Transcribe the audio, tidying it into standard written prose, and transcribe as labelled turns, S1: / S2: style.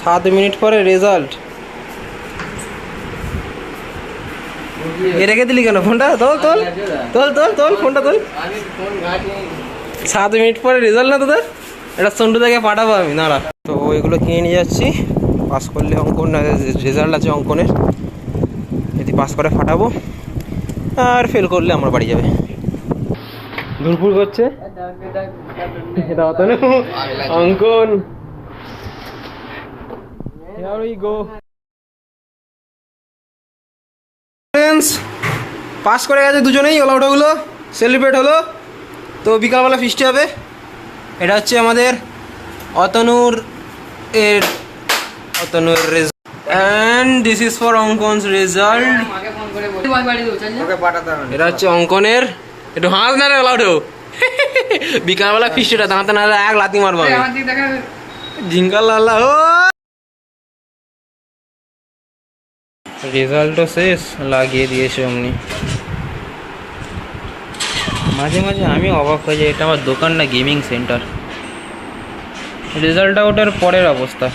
S1: 7 minute পরে result. এ রেখে দিলি কেন ফোনটা? তোল তোল তোল তোল তোল ফোনটা তোল। 7 মিনিট পরে রেজাল্ট না তোদের? এটা সন্টু থেকে পাঠাবো আমি, নাড়া। তো এগুলো কিনে নিয়ে যাচ্ছি, পাস করলে অঙ্কন রেজাল্ট আছে অঙ্কনের, যদি পাস করে ফাটাবো, আর ফেল করলে আমার বাড়ি যাবে। দুরপুর করছে অঙ্কন। Here we go. Friends, pass করে গেছে দুজনেই, ওলাউটাগুলো সেলিব্রেট হলো। তো বিকালবেলা ফিস্টি হবে। এটা হচ্ছে আমাদের অতনুর and this is for Ankan's result. এটা হচ্ছে অঙ্কনের। একটু হাঁস না রে ওলাউটো। বিকালবেলা ফিস্টিটা দাঁড়াতে না এক লাথি মারবো আমি। ঝিঙ্কাল লাল্লা। ও রেজাল্টও শেষ, লাগিয়ে দিয়েছে অমনি। মাঝে মাঝে আমি অবাক হয়ে যাই, এটা আমার দোকান না গেমিং সেন্টার। রেজাল্ট আউটের পরের অবস্থা।